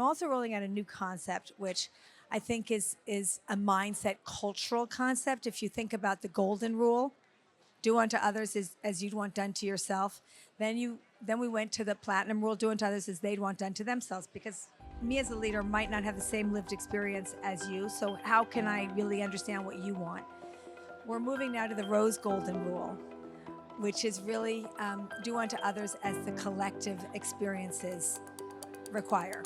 also rolling out a new concept, which I think is a mindset cultural concept. If you think about the golden rule, do unto others as you'd want done to yourself. Then we went to the platinum rule, do unto others as they'd want done to themselves, because me as a leader might not have the same lived experience as you. So how can I really understand what you want? We're moving now to the rose golden rule, which is really do unto others as the collective experiences require.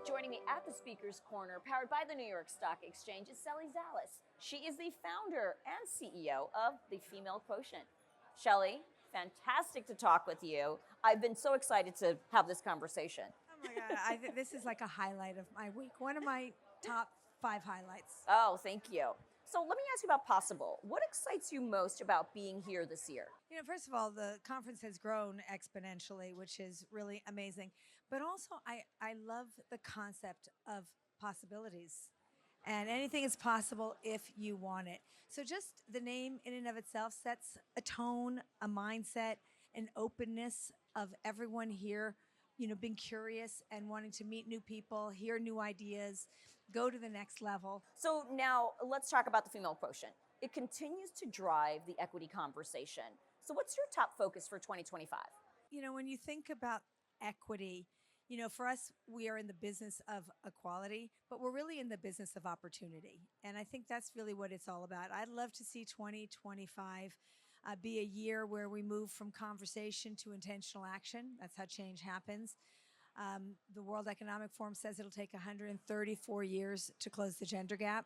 Joining me at the Speaker's Corner, powered by the New York Stock Exchange, is Shelley Zalis. She is the founder and CEO of the Female Quotient. Shelley, fantastic to talk with you. I've been so excited to have this conversation. Oh my God, I think this is like a highlight of my week. One of my top 5 highlights. Oh, thank you. So let me ask you about Possible. What excites you most about being here this year? First of all, the conference has grown exponentially, which is really amazing. But also, I love the concept of possibilities. And anything is possible if you want it. So just the name in and of itself sets a tone, a mindset, an openness of everyone here, being curious and wanting to meet new people, hear new ideas, go to the next level. So now let's talk about the Female Quotient. It continues to drive the equity conversation. So what's your top focus for 2025? When you think about equity, for us, we are in the business of equality, but we're really in the business of opportunity. And I think that's really what it's all about. I'd love to see 2025 be a year where we move from conversation to intentional action. That's how change happens. The World Economic Forum says it'll take 134 years to close the gender gap.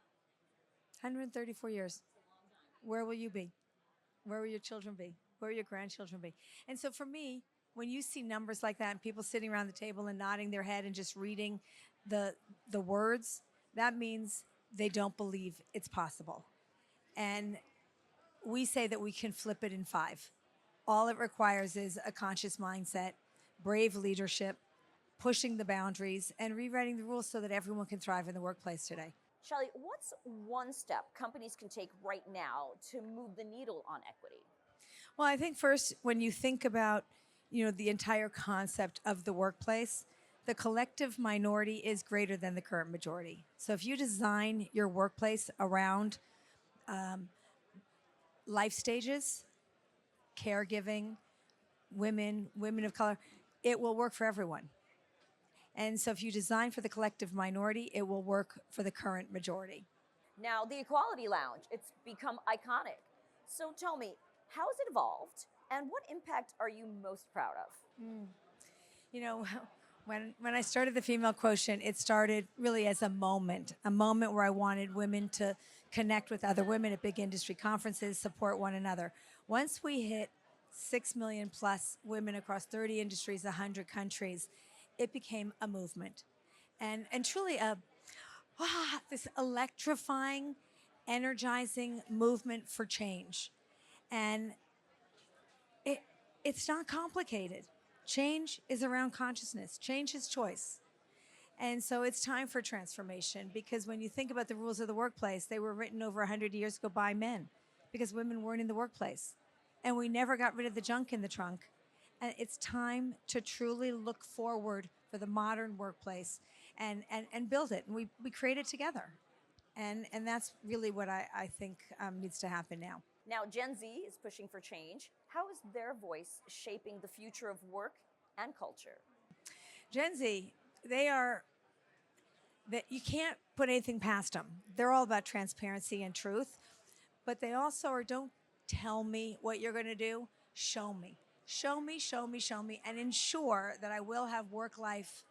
134 years. Where will you be? Where will your children be? Where will your grandchildren be? And so for me, when you see numbers like that and people sitting around the table and nodding their head and just reading the words, that means they don't believe it's possible. And we say that we can flip it in 5. All it requires is a conscious mindset, brave leadership, pushing the boundaries, and rewriting the rules so that everyone can thrive in the workplace today. Shelley, what's one step companies can take right now to move the needle on equity? Well, I think first, when you think about, the entire concept of the workplace, the collective minority is greater than the current majority. So if you design your workplace around life stages, caregiving, women of color, it will work for everyone. And so if you design for the collective minority, it will work for the current majority. Now, the Equality Lounge, it's become iconic. So tell me, how has it evolved and what impact are you most proud of? When I started the Female Quotient, it started really as a moment where I wanted women to connect with other women at big industry conferences, support one another. Once we hit 6 million plus women across 30 industries, 100 countries, it became a movement. And truly this electrifying, energizing movement for change. And it's not complicated. Change is around consciousness. Change is choice. And so it's time for transformation, because when you think about the rules of the workplace, they were written over 100 years ago by men because women weren't in the workplace. And we never got rid of the junk in the trunk. And it's time to truly look forward for the modern workplace and build it. And we create it together. And that's really what I think needs to happen now. Now, Gen Z is pushing for change. How is their voice shaping the future of work and culture? Gen Z, you can't put anything past them. They're all about transparency and truth, but they also are, don't tell me what you're going to do, show me. Show me, show me, show me, and ensure that I will have work-life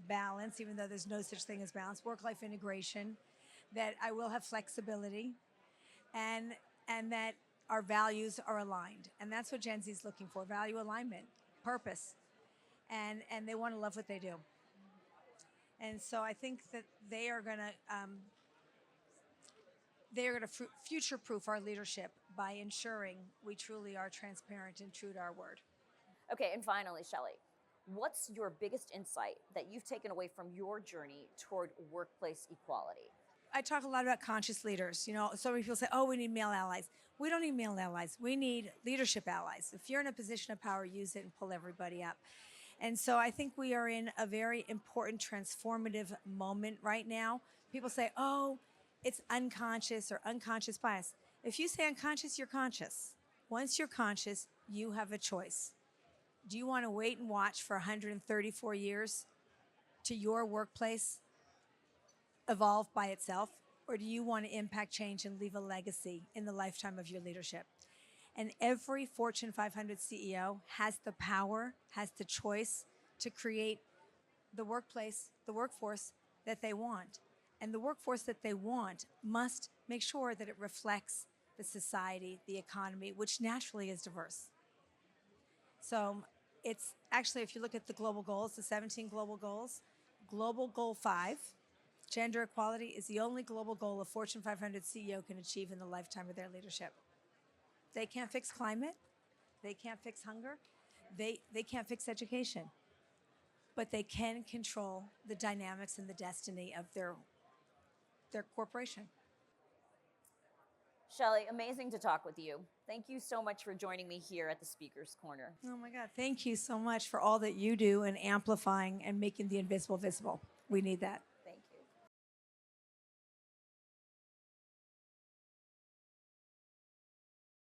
balance, even though there's no such thing as balance, work-life integration, that I will have flexibility, and that our values are aligned. And that's what Gen Z is looking for, value alignment, purpose, and they want to love what they do. And so I think that they are going to future-proof our leadership by ensuring we truly are transparent and true to our word. Okay, and finally, Shelley, what's your biggest insight that you've taken away from your journey toward workplace equality? I talk a lot about conscious leaders. So many people say, oh, we need male allies. We don't need male allies. We need leadership allies. If you're in a position of power, use it and pull everybody up. And so I think we are in a very important transformative moment right now. People say, oh, it's unconscious or unconscious bias. If you say unconscious, you're conscious. Once you're conscious, you have a choice. Do you want to wait and watch for 134 years to your workplace evolve by itself? Or do you want to impact change and leave a legacy in the lifetime of your leadership? And every Fortune 500 CEO has the power, has the choice to create the workplace, the workforce that they want. And the workforce that they want must make sure that it reflects the society, the economy, which naturally is diverse. So it's actually, if you look at the global goals, the 17 global goals, global goal 5, gender equality, is the only global goal a Fortune 500 CEO can achieve in the lifetime of their leadership. They can't fix climate. They can't fix hunger. They can't fix education. But they can control the dynamics and the destiny of their corporation. Shelley, amazing to talk with you. Thank you so much for joining me here at the Speaker's Corner. Oh my God, thank you so much for all that you do in amplifying and making the invisible visible. We need that.